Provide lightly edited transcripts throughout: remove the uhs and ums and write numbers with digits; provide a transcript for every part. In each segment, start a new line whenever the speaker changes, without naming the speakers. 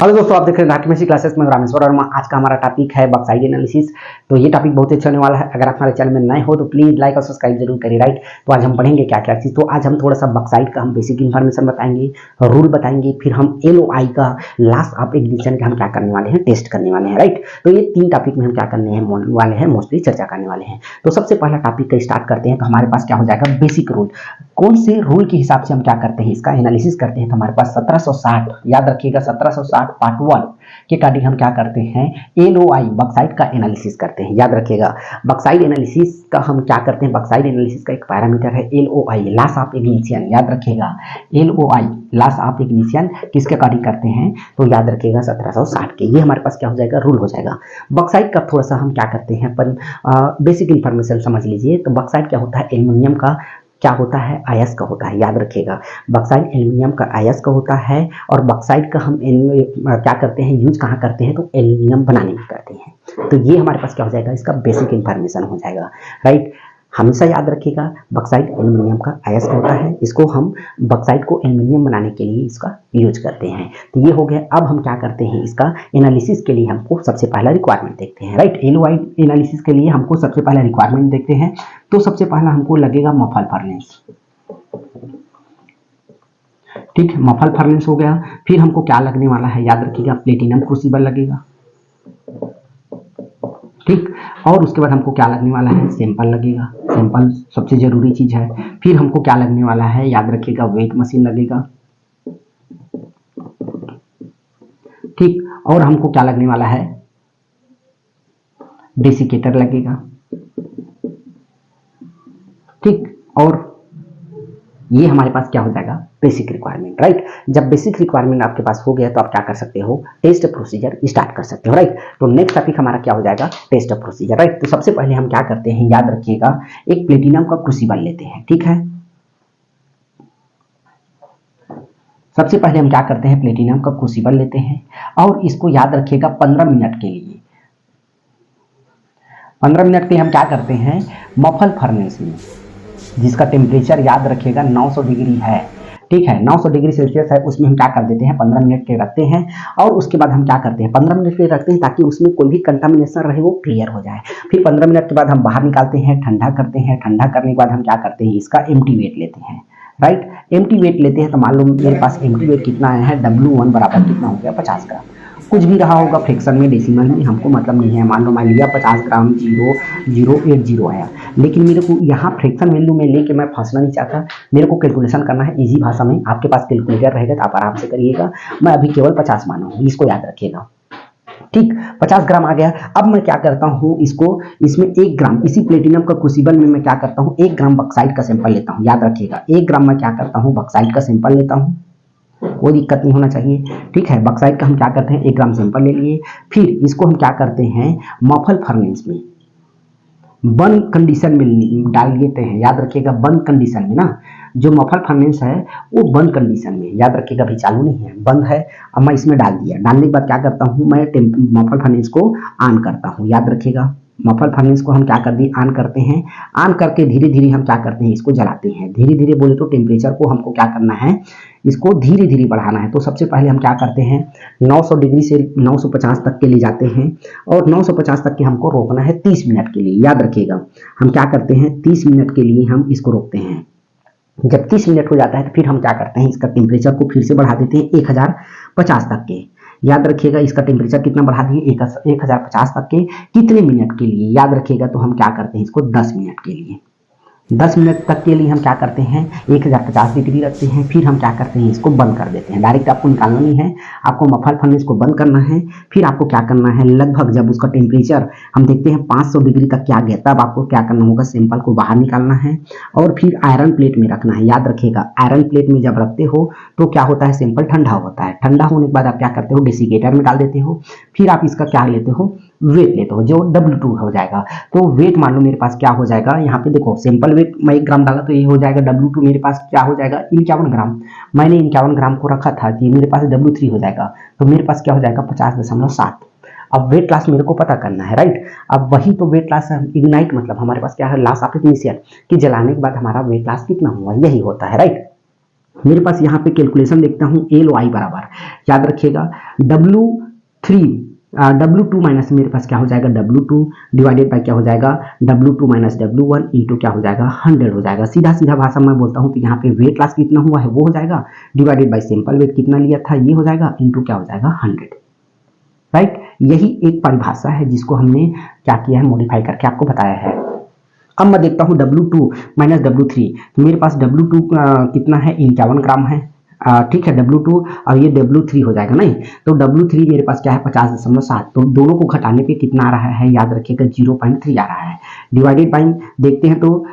Hello दोस्तों, आप देख रहे हैं धाकमेशी क्लासेस में रामेश्वर वर्मा। आज का हमारा टॉपिक है बक्साइट एनालिसिस। तो ये टॉपिक बहुत अच्छा होने वाला है। अगर आप हमारे चैनल में नए हो तो प्लीज लाइक और सब्सक्राइब जरूर करिए। राइट, तो आज हम पढ़ेंगे क्या क्या चीज़। तो आज हम थोड़ा सा बक्साइट का हम बेसिक इन्फॉर्मेशन बताएंगे, रूल बताएंगे, फिर हम LOI का लास्ट ऑफ एग्जीबिशन का हम क्या करने वाले हैं, टेस्ट करने वाले हैं। राइट, तो ये 3 टॉपिक में हम क्या करने वाले हैं, मोस्टली चर्चा करने वाले हैं। तो सबसे पहला टॉपिक का स्टार्ट करते हैं। तो हमारे पास क्या हो जाएगा, बेसिक रूल। कौन से रूल के हिसाब से हम क्या करते हैं, इसका एनालिसिस करते हैं। तो हमारे पास 1760, याद रखिएगा 1760 पार्ट 1 के अकॉर्डिंग हम क्या करते हैं, LOI बक्साइट का एनालिसिस करते हैं। याद रखिएगा, बक्साइट एनालिसिस का हम क्या करते हैं, बक्साइट एनालिसिस का एक पैरामीटर है LOI, लॉस ऑफ इग्निशन। याद रखिएगा, LOI लॉस ऑफ इग्निशन किसके अकॉर्डिंग करते हैं, तो याद रखिएगा 1760 के। ये हमारे पास क्या हो जाएगा, रूल हो जाएगा। बक्साइट का थोड़ा सा हम क्या करते हैं, अपन बेसिक इंफॉर्मेशन समझ लीजिए। तो बक्साइट क्या होता है, एल्युमिनियम का क्या होता है, अयस्क का होता है। याद रखिएगा, बक्साइट एल्युमिनियम का अयस्क का होता है। और बक्साइट का हम क्या करते हैं, यूज कहाँ करते हैं, तो एल्युमिनियम बनाने में करते हैं। तो ये हमारे पास क्या हो जाएगा, इसका बेसिक इंफॉर्मेशन हो जाएगा। राइट, हमेशा याद रखिएगा, बक्साइट एल्युमिनियम का अयस्क होता है। इसको हम बक्साइट को एल्युमिनियम बनाने के लिए इसका यूज करते हैं। तो ये हो गया। अब हम क्या करते हैं, इसका एनालिसिस के लिए हमको सबसे पहला रिक्वायरमेंट देखते हैं। राइट, LOI एनालिसिस के लिए हमको सबसे पहला रिक्वायरमेंट देखते हैं। तो सबसे पहला हमको लगेगा मफल फर्नेस। ठीक है, मफल फर्नेस हो गया। फिर हमको क्या लगने वाला है, याद रखिएगा, प्लेटिनम क्रूसिबल लगेगा। ठीक, और उसके बाद हमको क्या लगने वाला है, सैंपल लगेगा। सैंपल सबसे जरूरी चीज है। फिर हमको क्या लगने वाला है, याद रखिएगा, वेट मशीन लगेगा। ठीक, और हमको क्या लगने वाला है, डेसिकेटर लगेगा। ठीक, और ये हमारे पास क्या हो जाएगा, बेसिक रिक्वायरमेंट। राइट, जब बेसिक रिक्वायरमेंट आपके पास हो गया तो आप क्या कर सकते हो, टेस्ट प्रोसीजर स्टार्ट कर सकते हो। राइट, तो नेक्स्ट टॉपिक हमारा क्या हो जाएगा, टेस्ट प्रोसीजर। राइट, तो सबसे पहले हम क्या करते हैं, याद रखिएगा, एक प्लेटिनम का क्रूसिबल लेते हैं। ठीक है, सबसे पहले हम क्या करते हैं, प्लेटिनम का क्रूसिबल लेते हैं और इसको याद रखिएगा 15 मिनट के लिए, 15 मिनट के लिए हम क्या करते हैं, मफल फर्नेस में, जिसका टेम्परेचर याद रखिएगा 900 डिग्री है। ठीक है, 900 डिग्री सेल्सियस है, उसमें हम क्या कर देते हैं, 15 मिनट के रखते हैं। और उसके बाद हम क्या करते हैं, 15 मिनट के रखते हैं ताकि उसमें कोई भी कंटामिनेशन रहे वो क्लियर हो जाए। फिर 15 मिनट के बाद हम बाहर निकालते हैं, ठंडा करते हैं। ठंडा करने के बाद हम क्या करते हैं, इसका एम्प्टी वेट लेते हैं। राइट, एम्प्टी वेट लेते हैं। तो मान लो मेरे पास एम्प्टी वेट कितना आया है, W1 बराबर कितना हो गया, 50 ग्राम। कुछ भी रहा होगा फ्रैक्शन में, डेसिमल में, हमको मतलब नहीं है। मान लो मैं लिया 50 ग्राम, 0.080 आया, लेकिन मेरे को यहाँ फ्रैक्शन वैल्यू में लेके मैं फंसना नहीं चाहता। मेरे को कैलकुलेशन करना है इजी भाषा में। आपके पास कैलकुलेटर रहेगा तो आप आराम से करिएगा। मैं अभी केवल 50 माना हूँ, इसको याद रखिएगा। ठीक, 50 ग्राम आ गया। अब मैं क्या करता हूँ, इसमें 1 ग्राम, इसी प्लेटिनम का क्रूसिबल में मैं क्या करता हूँ, 1 ग्राम बक्साइट का सैंपल लेता हूँ। याद रखिएगा, 1 ग्राम मैं क्या करता हूँ, बक्साइट का सैंपल लेता हूँ। कोई दिक्कत नहीं होना चाहिए। ठीक है, बक्साइट का हम क्या करते हैं, 1 ग्राम सैंपल ले लिए। फिर इसको हम क्या करते हैं, मफल फर्नेस में बंद कंडीशन में डाल देते हैं। याद रखिएगा, बंद कंडीशन में ना, जो मफल फर्नेस है वो बंद कंडीशन में, याद रखिएगा, अभी चालू नहीं है, बंद है। अब मैं इसमें डाल दिया। डालने के बाद क्या करता हूँ, मैं मफल फर्नेस को ऑन करता हूँ। याद रखिएगा, मफल फर्नेस को हम क्या कर दिए, ऑन करते हैं। ऑन करके धीरे धीरे हम क्या करते हैं, इसको जलाते हैं। धीरे धीरे बोले तो टेम्परेचर को हमको क्या करना है, इसको धीरे धीरे बढ़ाना है। तो सबसे पहले हम क्या करते हैं, 900 डिग्री से 950 तक के ले जाते हैं। और 950 तक के हमको रोकना है 30 मिनट के लिए। याद रखिएगा, हम क्या करते हैं, 30 मिनट के लिए हम इसको रोकते हैं। जब 30 मिनट हो जाता है तो फिर हम क्या करते हैं, इसका टेम्परेचर को फिर से बढ़ा देते हैं 1050 तक के। याद रखिएगा, इसका टेम्परेचर कितना बढ़ा दिए, 1050 तक के। कितने मिनट के लिए, याद रखिएगा, तो हम क्या करते हैं, इसको 10 मिनट के लिए, 10 मिनट तक के लिए हम क्या करते हैं, 1050 डिग्री रखते हैं। फिर हम क्या करते हैं, इसको बंद कर देते हैं। डायरेक्ट आपको निकालना नहीं है, आपको मफल फर्नेस को बंद करना है। फिर आपको क्या करना है, लगभग जब उसका टेम्परेचर हम देखते हैं 500 डिग्री तक क्या गया, तब आपको क्या करना होगा, सैंपल को बाहर निकालना है और फिर आयरन प्लेट में रखना है। याद रखिएगा, आयरन प्लेट में जब रखते हो तो क्या होता है, सैंपल ठंडा होता है। ठंडा होने के बाद आप क्या करते हो, डेसिकेटर में डाल देते हो। फिर आप इसका क्या लेते हो, वेट लेते हो, जो W2 हो जाएगा। तो वेट मान लो मेरे पास क्या हो जाएगा, यहाँ पे देखो, सैंपल वेट मैं 1 ग्राम डाला तो ये हो जाएगा W2, मेरे पास क्या हो जाएगा, 51 ग्राम। मैंने 51 ग्राम को रखा था, कि मेरे पास W3 हो जाएगा। तो मेरे पास क्या हो जाएगा, 50.7। अब वेट लॉस मेरे को पता करना है। राइट, अब वही तो वेट लॉस है, इग्नाइट मतलब हमारे पास क्या है, लॉस ऑफ इग्निशन, कि जलाने के बाद हमारा वेट लॉस कितना हुआ, यही होता है। राइट, मेरे पास यहाँ पे कैलकुलेशन देखता हूँ एल वाई बराबर, याद रखिएगा W2 माइनस मेरे पास क्या हो जाएगा W2 डिवाइडेड बाय क्या हो जाएगा W2 माइनस W1 इंटू क्या हो जाएगा 100 हो जाएगा। सीधा सीधा भाषा में बोलता हूँ तो यहाँ पे वेट लॉस कितना हुआ है वो हो जाएगा डिवाइडेड बाय सिंपल वेट कितना लिया था ये हो जाएगा इंटू क्या हो जाएगा 100, राइट। यही एक परिभाषा है जिसको हमने क्या किया है मॉडिफाई करके आपको बताया है। अब मैं देखता हूँ W2 माइनस W3, तो मेरे पास W2 कितना है 51 ग्राम है, ठीक है W2 और ये W3 हो जाएगा नहीं, तो W3 मेरे पास क्या है 50.7, तो दोनों को घटाने पे कितना आ रहा है याद रखिएगा 0.3 आ रहा है, डिवाइडेड बाई देखते हैं तो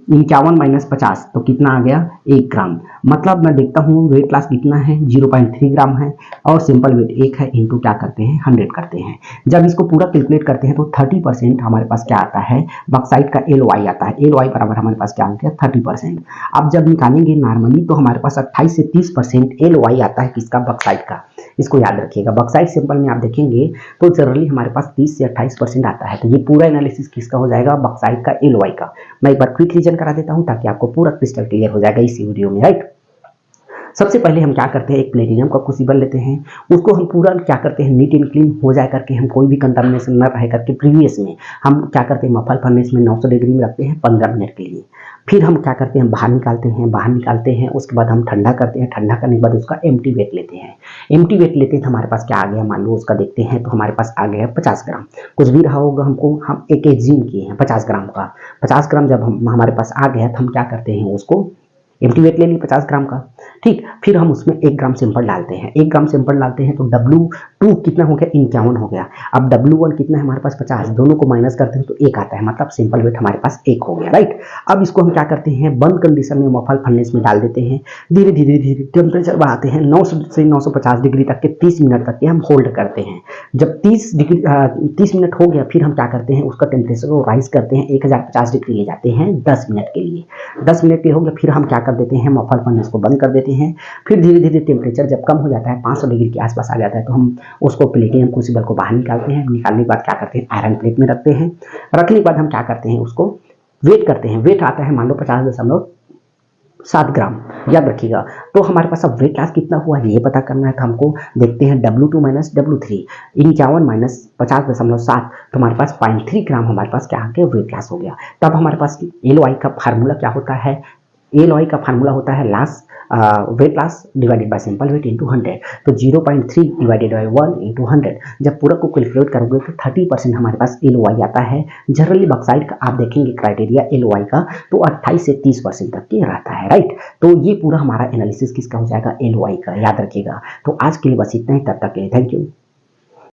51 माइनस 50 तो कितना आ गया 1 ग्राम, मतलब मैं देखता हूँ वेट लॉस कितना है 0.3 ग्राम है और सिंपल वेट 1 है इंटू क्या करते हैं 100 करते हैं। जब इसको पूरा कैलकुलेट करते हैं तो 30% हमारे पास क्या आता है बॉक्साइट का एल वाई आता है, एल वाई बराबर हमारे पास क्या आ गया 30%। अब जब निकालेंगे नॉर्मली तो हमारे पास 28 से 30% एल वाई आता है किसका बॉक्साइट का, इसको याद रखिएगा। बॉक्साइट सिंपल में आप देखेंगे तो जनरली हमारे पास 30 से 28% आता है, तो ये पूरा एनालिसिस किसका हो जाएगा बॉक्साइट का एल वाई का। मैं एक बार क्विक रीजन करा देता हूं ताकि आपको पूरा क्रिस्टल क्लियर हो जाएगा इसी वीडियो में, राइट। सबसे पहले हम क्या करते हैं एक प्लेटिनियम का क्रूसिबल लेते हैं, उसको हम पूरा क्या करते हैं नीट एंड क्लीन हो जाए करके, हम कोई भी कंटामिनेशन न रहे करके प्रीवियस में हम क्या करते हैं मफल फर्नेस में 900 डिग्री में रखते हैं 15 मिनट के लिए। फिर हम क्या करते हैं बाहर निकालते हैं उसके बाद हम ठंडा करते हैं, ठंडा करने के बाद उसका एम्प्टी वेट लेते हैं। एम्प्टी वेट लेते हैं तो हमारे पास क्या आ गया मान लो उसका देखते हैं तो हमारे पास आ गया 50 ग्राम, कुछ भी रहा होगा हमको हम एक एज्यूम किए हैं 50 ग्राम का। 50 ग्राम जब हमारे पास आ गया तो हम क्या करते हैं उसको एम्प्टी वेट ले ली 50 ग्राम का, ठीक। फिर हम उसमें 1 ग्राम सिंपल डालते हैं, 1 ग्राम सिंपल डालते हैं तो W2 कितना हो गया 51 हो गया। अब W1 कितना है हमारे पास 50, दोनों को माइनस करते हैं तो 1 आता है, मतलब सिंपल वेट हमारे पास 1 हो गया, राइट। अब इसको हम क्या करते हैं बंद कंडीशन में मफल फर्नेस में डाल देते हैं, धीरे धीरे धीरे टेम्परेचर बढ़ाते हैं 900 से 950 डिग्री तक के 30 मिनट तक के हम होल्ड करते हैं। जब 30 मिनट हो गया फिर हम क्या करते हैं उसका टेम्परेचर को राइज करते हैं 1050 डिग्री ले जाते हैं 10 मिनट के लिए। 10 मिनट के हो गया फिर हम क्या कर देते हैं मफल फर्नेस को बंद कर देते हैं। फिर धीरे धीरे टेम्परेचर जब कम हो जाता है 500 डिग्री के आसपास आ जाता है तो हम उसको प्लेटिनियम क्रूसिबल को बाहर निकालते हैं। निकालने के बाद क्या करते हैं आयरन प्लेट में रखते हैं, रखने के बाद हम क्या करते हैं उसको वेट करते हैं। वेट आता है मान लो 50.7 ग्राम, याद रखिएगा। तो हमारे पास अब वेट लॉस कितना हुआ है ये पता करना है तो हमको देखते हैं W2 माइनस W3 51 माइनस 50.7 तो हमारे पास 0.3 ग्राम हमारे पास क्या आ गया वेट लॉस हो गया। तब हमारे पास एल वाई का फार्मूला क्या होता है, एल वाई का फार्मूला होता है weight loss divided by simple weight into 100, तो 0.3 डिवाइडेड बाय 1 इंटू 100। जब पूरा को कैलकुलेट करोगे तो 30% हमारे पास एल वाई आता है। जनरली बॉक्साइट का आप देखेंगे क्राइटेरिया एल वाई का तो 28 से 30% तक के रहता है, राइट। तो ये पूरा हमारा एनालिसिस किसका हो जाएगा एल वाई का, याद रखिएगा। तो आज के लिए बस इतना ही, तब तक के लिए थैंक यू।